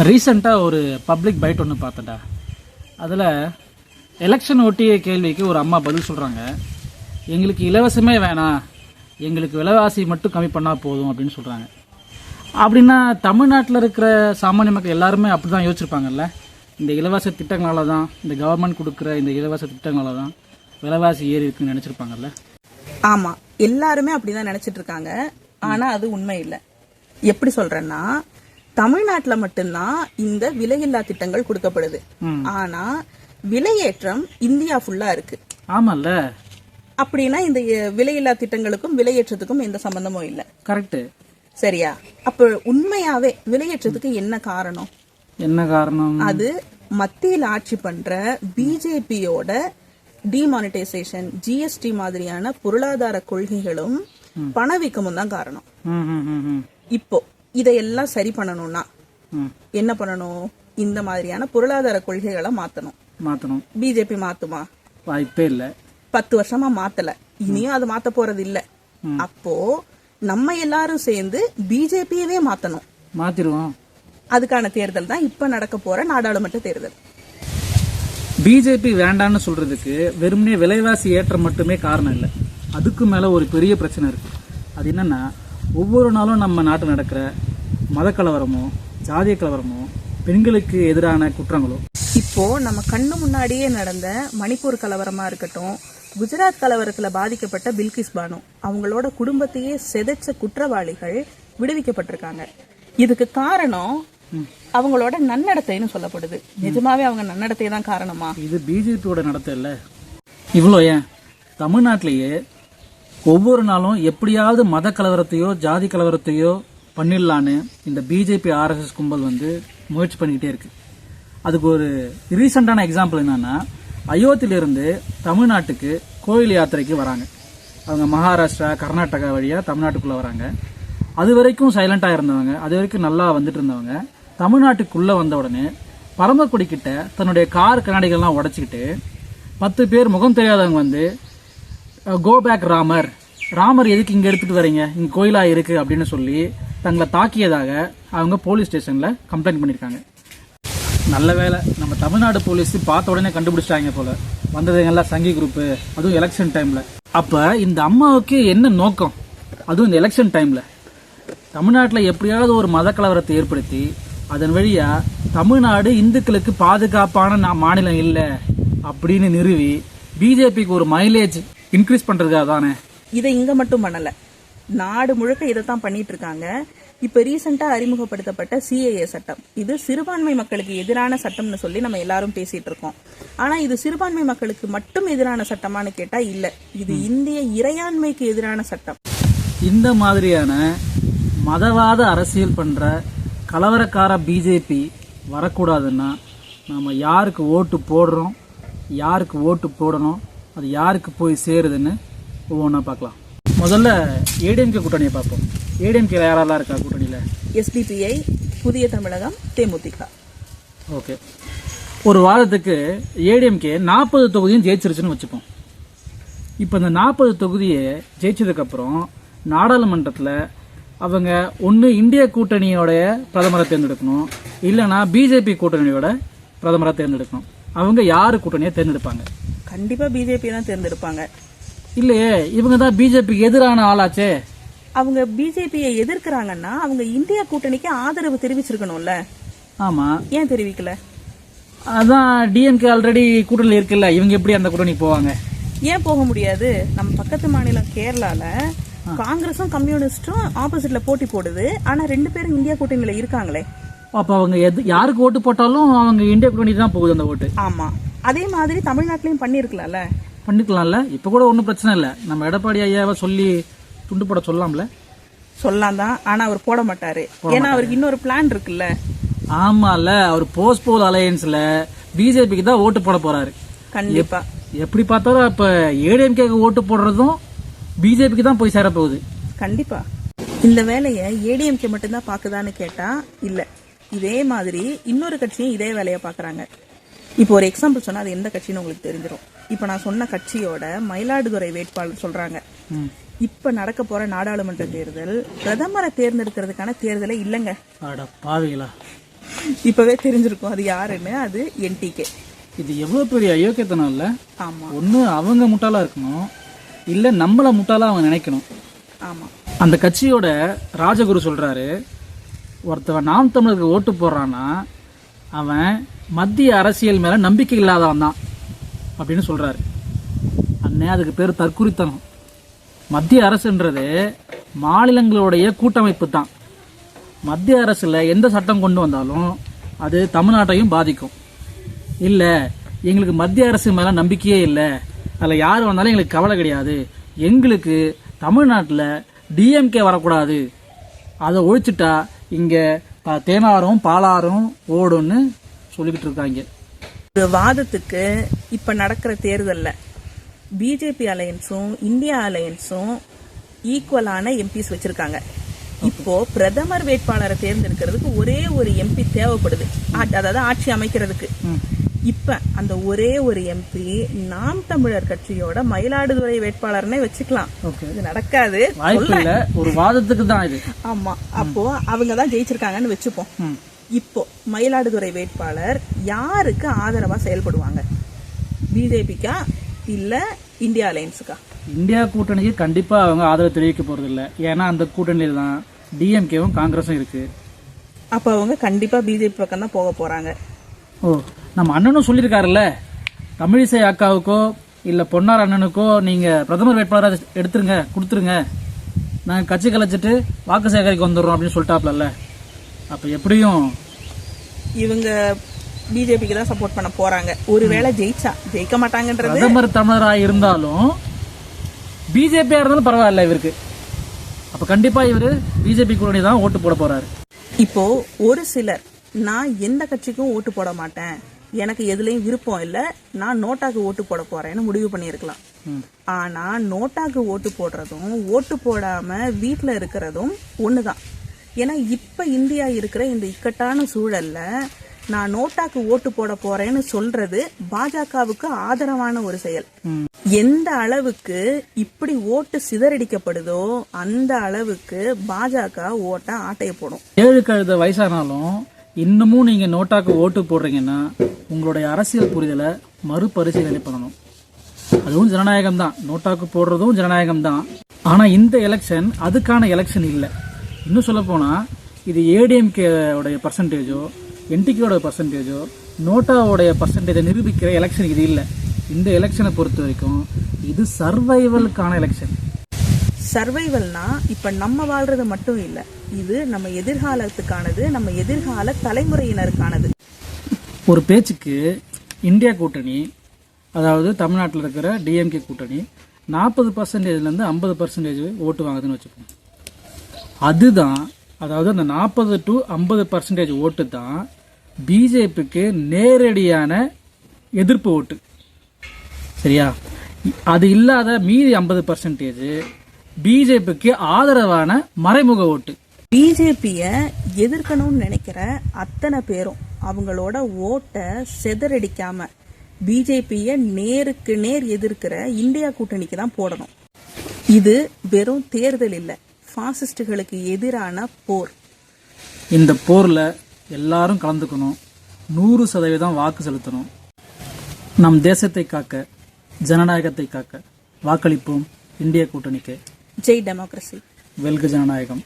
ரீசெண்டாக ஒரு public byte ஒன்று பார்த்தடா. அதில் எலெக்ஷன் ஒட்டிய கேள்விக்கு ஒரு அம்மா பதில் சொல்கிறாங்க. எங்களுக்கு இலவசமே வேணாம், எங்களுக்கு விலைவாசி மட்டும் கம்மி பண்ணால் போதும் அப்படின்னு சொல்கிறாங்க. அப்படின்னா தமிழ்நாட்டில் இருக்கிற சாமானிய மக்கள் எல்லாருமே அப்படி தான் யோசிச்சிருப்பாங்கல்ல. இந்த இலவச திட்டங்களால தான், இந்த கவர்மெண்ட் கொடுக்குற இந்த இலவச திட்டங்களால தான் விலைவாசி ஏறி இருக்குன்னு நினச்சிருப்பாங்கல்ல. ஆமாம், எல்லாருமே அப்படிதான் நினச்சிட்டு இருக்காங்க. ஆனால் அது உண்மை இல்லை. எப்படி சொல்கிறேன்னா, தமிழ்நாட்டில் மட்டும்தான் இந்த விலையில்லா திட்டங்கள் கொடுக்கப்படுது. ஆனா விலையேற்றம் இந்தியா ஃபுல்லா இருக்கு. ஆமால, அப்படின்னா இந்த விலையில்லா திட்டங்களுக்கும் விலையேற்றத்துக்கும் எந்த சம்பந்தமும் இல்லை. கரெக்ட், சரியா? அப்ப உண்மையாவே விலையேற்றத்துக்கு என்ன காரணம்? என்ன காரணம்? அது மத்தியில் ஆட்சி பண்ற பிஜேபியோட டிமானிட்டைசேஷன், ஜிஎஸ்டி மாதிரியான பொருளாதார கொள்கைகளும் பணவீக்கமும் தான் காரணம். இப்போ இதையெல்லாம் சரி பண்ணணும்னா என்ன பண்ணணும்? இந்த மாதிரியான பொருளாதார கொள்கைகளை மாத்தணும். பிஜேபி மாத்துமா? வாய்ப்பே இல்ல. 10 வருஷமா மாத்தல, இனியும் அது மாத்த போறது இல்ல. அப்போ நம்ம எல்லாரும் சேர்ந்து பிஜேபியவே மாத்திருவோம். அதுக்கான தேர்தல் தான் இப்ப நடக்க போற நாடாளுமன்ற தேர்தல். பிஜேபி வேண்டான்னு சொல்றதுக்கு வெறுமனே விலைவாசி ஏற்றம் மட்டுமே காரணம் இல்லை. அதுக்கு மேல ஒரு பெரிய பிரச்சனை இருக்கு. அது என்னன்னா, ஒவ்வொரு நாளும் நம்ம நாட்டில் நடக்கிற மத கலவரமோ, ஜாதிய கலவரமோ, பெண்களுக்கு எதிரான குற்றங்களோ. இப்போ நம்ம கண்ணு முன்னாடியே நடந்த மணிப்பூர் கலவரமா இருக்கட்டும், குஜராத் கலவரத்துல பாதிக்கப்பட்ட பில்கிஸ் பானு, அவங்களோட குடும்பத்தையே சிதைச்ச குற்றவாளிகள் விடுவிக்கப்பட்டிருக்காங்க. இதுக்கு காரணம் அவங்களோட நன்னடத்தைன்னு சொல்லப்படுது. நிஜமாவே அவங்க நன்னடத்தை தான் காரணமா? இது பிஜேபியோட நடத்தை இல்ல. இவ்வளோ ஏன் தமிழ்நாட்டிலேயே ஒவ்வொரு நாளும் எப்படியாவது மத கலவரத்தையோ ஜாதி கலவரத்தையோ பண்ணிடலான்னு இந்த பிஜேபி ஆர்எஸ்எஸ் கும்பல் முயற்சி பண்ணிக்கிட்டே இருக்கு. அதுக்கு ஒரு ரீசெண்டான எக்ஸாம்பிள் என்னன்னா, அயோத்தியிலிருந்து தமிழ்நாட்டுக்கு கோயில் யாத்திரைக்கு வராங்க. அவங்க மகாராஷ்டிரா, கர்நாடகா வழியா தமிழ்நாட்டுக்குள்ள வராங்க. அது வரைக்கும் சைலண்டா இருந்தவங்க, அது வரைக்கும் நல்லா வந்துட்டு இருந்தவங்க, தமிழ்நாட்டுக்குள்ள வந்த உடனே பரமக்குடி கிட்ட தன்னுடைய கார் கண்ணாடிகள்லாம் உடைச்சிக்கிட்டு 10 பேர் முகம் தெரியாதவங்க கோ பேக் ராமர் எதுக்கு இங்க எடுத்துட்டு வரீங்க, இங்க கோயிலா இருக்கு அப்படின்னு சொல்லி தங்களை தாக்கியதாக அவங்க போலீஸ் ஸ்டேஷன்ல கம்ப்ளைண்ட் பண்ணிருக்காங்க. நல்ல வேலை நம்ம தமிழ்நாடு போலீஸ் பார்த்த உடனே கண்டுபிடிச்சிட்டாங்க போல. வந்ததுங்கெல்லாம் சங்கி குரூப், அதுவும் எலெக்ஷன் டைம்ல. அப்ப இந்த அம்மாவுக்கு என்ன நோக்கம்? அதுவும் இந்த எலெக்ஷன் டைம்ல தமிழ்நாட்டில் எப்படியாவது ஒரு மத கலவரத்தை ஏற்படுத்தி அதன் வழியா தமிழ்நாடு இந்துக்களுக்கு பாதுகாப்பான மாநிலம் இல்லை அப்படின்னு நிறுவி பிஜேபிக்கு ஒரு மைலேஜ் இன்க்ரீஸ் பண்றதுக்காக தானே. இதை இங்க மட்டும் பண்ணல, நாடு முழுக்க இதைத்தான் பண்ணிட்டு இருக்காங்க. இப்ப ரீசெண்டா அறிமுகப்படுத்தப்பட்ட சிஏஏ சட்டம், இது சிறுபான்மை மக்களுக்கு எதிரான சட்டம்னு சொல்லி நம்ம எல்லாரும் பேசிட்டு இருக்கோம். ஆனா இது சிறுபான்மை மக்களுக்கு மட்டும் எதிரான சட்டமானு கேட்டா இல்ல, இது இந்திய இறையாண்மைக்கு எதிரான சட்டம். இந்த மாதிரியான மதவாத அரசியல் பண்ற கலவரக்கார பிஜேபி வரக்கூடாதுன்னா நாம யாருக்கு ஓட்டு போடுறோம், யாருக்கு ஓட்டு போடணும், அது யாருக்கு போய் சேருதுன்னு ஒவ்வொன்றா பார்க்கலாம். முதல்ல ஏடிஎம்கே கூட்டணியை பார்ப்போம். ஏடிஎம்கே யாரெல்லாம் இருக்கா கூட்டணியில்? எஸ்டிபிஐ, புதிய தமிழகம், தேமுதிக. ஓகே, ஒரு வாரத்துக்கு ஏடிஎம்கே 40 தொகுதியும் ஜெயிச்சிருச்சுன்னு வச்சுப்போம். இப்போ இந்த 40 தொகுதியை ஜெயிச்சதுக்கப்புறம் நாடாளுமன்றத்தில் அவங்க ஒன்று இந்திய கூட்டணியோட பிரதமரை தேர்ந்தெடுக்கணும், இல்லைனா பிஜேபி கூட்டணியோட பிரதமரை தேர்ந்தெடுக்கணும். அவங்க யாரு கூட்டணியை தேர்ந்தெடுப்பாங்க? கண்டிப்பா பிஜேபி தான் தேர்ந்தெடுப்பாங்க. இல்லையே, இவங்க தான் பிஜேபிக்கு எதிரான ஆளாச்சே. அவங்க பிஜேபியை எதிர்க்கிறாங்கன்னா அவங்க இந்தியா கூட்டணிக்கு ஆதரவு தெரிவிச்சிருக்கணும்ல. ஆமா, ஏன் தெரிவிக்கல? அதான் டிஎம்கே ஆல்ரெடி கூட்டணியில் இருக்குல்ல, இவங்க எப்படி அந்த கூட்டணிக்கு போவாங்க? ஏன் போக முடியாது? நம்ம பக்கத்து மாநிலம் கேரளால காங்கிரஸும் கம்யூனிஸ்டும் ஆப்போசிட்ல போட்டி போடுது. ஆனா 2 பேரும் இந்தியா கூட்டணியில இருக்காங்களே. அப்ப அவங்க யாருக்கு ஓட்டு போட்டாலும் அவங்க இந்தியா கூட்டணி தான் போகுது அந்த ஓட்டு. ஆமா, அதே மாதிரி தமிழ்நாட்டிலையும் பண்ணிருக்கலாம்ல. இப்ப கூட ஒன்னும் பிரச்சனை இல்ல. நம்ம எடப்பாடி ஐயாவை சொல்லி துண்டு போட சொல்லலாம்ல. சொல்லலாம் தான், ஆனா அவர் போட மாட்டாரு. ஏன்னா அவருக்கு இன்னொரு பிளான் இருக்குல்ல. ஆமால, அவர் போஸ்ட்போல் அலையன்ஸ்ல பிஜேபிக்கு தான் ஓட்டு போட போறாரு. கண்டிப்பா. எப்படி பார்த்தாலும் அப்ப ஏடிஎம்கே ஓட்டு போடுறதும் பிஜேபிக்கு தான் போய் சேர போகுது. கண்டிப்பா. இந்த வேலையை ஏடிஎம்கே மட்டும்தான் பாக்குதான்னு கேட்டா இல்ல, இதே மாதிரி இன்னொரு கட்சியும் இதே வேலையை பாக்குறாங்க. இப்போ ஒரு எக்ஸாம்பிள் சொன்னா அது எந்த கட்சின்னு உங்களுக்கு தெரிஞ்சிடும். இப்ப நான் சொன்ன கட்சியோட மயிலாடுதுறை வேட்பாளர் சொல்றாங்க, இப்ப நடக்க போற நாடாளுமன்ற தேர்தல் பிரதமரை தேர்ந்தெடுக்கிறதுக்கான தேர்தலே இல்லங்க. பாவீங்களா? இப்பவே தெரிஞ்சிருக்கும் அது யாருன்னு. அது என்டிகே. இது எவ்வளவு பெரிய அயோக்கியத்தனம் இல்ல? ஆமா ஒண்ணு அவங்க முட்டாளா இருக்கணும், இல்ல நம்மள முட்டாளா அவங்க நினைக்கணும். ஆமா. அந்த கட்சியோட ராஜகுரு சொல்றாரு, ஒருத்தவன் நாம் தமிழருக்கு ஓட்டு போடுறான்னா அவன் மத்திய அரசியல் மேல நம்பிக்கை இல்லாதவன் தான் அப்படின்னு சொல்றாரு. அண்ணே, அதுக்கு பேர் தற்குறித்தனம். மத்திய அரசுன்றது மாநிலங்களுடைய கூட்டமைப்பு தான். மத்திய அரசுல எந்த சட்டம் கொண்டு வந்தாலும் அது தமிழ்நாட்டையும் பாதிக்கும். இல்ல எங்களுக்கு மத்திய அரசு மேல நம்பிக்கையே இல்லை, அதில் யார் வந்தாலும் எங்களுக்கு கவலை கிடையாது, எங்களுக்கு தமிழ்நாட்டில் டிஎம்கே வரக்கூடாது, அதை ஒழிச்சிட்டா இங்க தேனாரும் பாலாரும் ஓடுன்னு சொல்லிக்கிட்டு இருக்காங்க. ஒரு வாதத்துக்கு இப்ப நடக்கிற தேர்தல்ல பிஜேபி அலையன்ஸும் இந்தியா அலையன்ஸும் ஈக்குவலான எம்பிஸ் வச்சிருக்காங்க. இப்போ பிரதமர் வேட்பாளரை தேர்ந்தெடுக்கிறதுக்கு ஒரே ஒரு எம்பி தேவைப்படுது, அதாவது ஆட்சி அமைக்கிறதுக்கு. இப்ப அந்த ஒரே ஒரு எம்பி நாம் தமிழர் கட்சியோட மயிலாடுதுறை வேட்பாளர்னே வச்சுக்கலாம். இது நடக்காது, ஒரு வாதத்துக்கு தான் இது. ஆமா, அப்போ அவங்க தான் ஜெயிச்சிருக்காங்கன்னு வச்சுப்போம். இப்போ மயிலாடுதுறை வேட்பாளர் யாருக்கு ஆதரவா செயல்படுவாங்க? பிஜேபிக்கா இல்ல இந்தியா அலையன்ஸுக்கா? இந்தியா கூட்டணிக்கு கண்டிப்பா அவங்க ஆதரவு தெரிவிக்க போறது இல்ல. ஏன்னா அந்த கூட்டணியில தான் டிஎம்கேவும் காங்கிரஸும் இருக்கு. அப்ப அவங்க கண்டிப்பா பிஜேபி பக்கம் தான் போக போறாங்க. ஓ, நம்ம அண்ணனும் சொல்லியிருக்காருல்ல, தமிழிசை அக்காவுக்கோ இல்ல பொன்னார் அண்ணனுக்கோ நீங்க பிரதமர் வேட்பாளரை எடுத்துருங்க, கொடுத்துருங்க, நாங்க கட்சி கலைச்சிட்டு வாக்கு சேகரிக்க வந்துடுறோம் அப்படின்னு சொல்லிட்டாப்ல. அப்ப எப்படியும் இவங்க பிஜேபிக்கு தான் சப்போர்ட் பண்ண போறாங்க. ஒருவேளை ஜெயிக்க மாட்டாங்கன்றது. பிரதமர் தமிழராக இருந்தாலும் பிஜேபியா இருந்தாலும் பரவாயில்ல இவருக்கு. அப்ப கண்டிப்பா இவரு பிஜேபி கூட்டணி தான் ஓட்டு போட போறாரு. இப்போ ஒரு சிலர் நான் எந்த கட்சிக்கும் ஓட்டு போட மாட்டேன், எனக்கு எதுலயும் விருப்பம் இல்ல, நான் நோட்டாக்கு ஓட்டு போட போறேன்னு முடிவு பண்ணியிருக்கலாம். ஆனா நோட்டாக்கு ஓட்டு போடுறதும் ஓட்டு போடாம வீட்டுல இருக்கிறதும் ஒண்ணுதான். ஏன்னா இப்ப இந்தியா இருக்கிற இந்த இக்கட்டான சூழல்ல நான் நோட்டாக்கு ஓட்டு போட போறேன்னு சொல்றது பாஜகவுக்கு ஆதரவான ஒரு செயல். எந்த அளவுக்கு இப்படி ஓட்டு சிதறடிக்கப்படுதோ அந்த அளவுக்கு பாஜக ஓட்ட ஆட்டைய போடும். 7 கழுத வயசானாலும் இன்னமும் நீங்க நோட்டாக்கு ஓட்டு போடுறீங்கன்னா உங்களுடைய அரசியல் புரிதலை மறுபரிசீலனை பண்ணணும். அதுவும் ஜனநாயகம் தான், நோட்டாக்கு போடுறதும் ஜனநாயகம் தான். ஆனா இந்த எலெக்ஷன் அதுக்கான எலெக்ஷன் இல்லை. இன்னும் சொல்ல போனா இது ஏடிஎம்கே உடைய பர்சன்டேஜோ என்டிகேயோட பர்சன்டேஜோ நோட்டாவோடைய பர்சன்டேஜை நிரூபிக்கிற எலெக்ஷன் இது இல்லை. இந்த எலெக்ஷனை பொறுத்த வரைக்கும் இது சர்வைவலுக்கான எலெக்ஷன். சர்வைவல்னா இப்ப நம்ம வாழ்றது மட்டும் இல்ல, இது நம்ம எதிர்காலத்துக்கானது, நம்ம எதிர்கால தலைமுறையினருக்கானது. ஒரு பேச்சுக்கு இந்தியா கூட்டணி, அதாவது தமிழ்நாட்டில் இருக்கிற டிஎம்கே கூட்டணி 40%லேருந்து 50% ஓட்டு வாங்குதுன்னு வச்சுக்கோங்க. அதுதான், அதாவது அந்த 40 to 50% ஓட்டு தான் பிஜேபிக்கு நேரடியான எதிர்ப்பு ஓட்டு. சரியா? அது இல்லாத மீதி 50% பிஜேபிக்கு ஆதரவான மறைமுக ஓட்டு. பிஜேபிய எதிர்க்கணும்னு நினைக்கிற அத்தனை பேரும் அவங்களோட ஓட்டை செதறடிக்காம பிஜேபிய நேருக்கு நேர் எதிர்க்கிற இந்தியா கூட்டணிக்கு தான் போடணும். இது வெறும் தேர்தல் இல்ல, பாசிஸ்டுகளுக்கு எதிரான போர். இந்த போர்ல எல்லாரும் கலந்துக்கணும், 100% வாக்கு செலுத்தணும். நம் தேசத்தை காக்க, ஜனநாயகத்தை காக்க வாக்களிப்போம் இந்திய கூட்டணிக்கு. ஜெய் டெமோக்ரசி, வெல்க ஜனநாயகம்.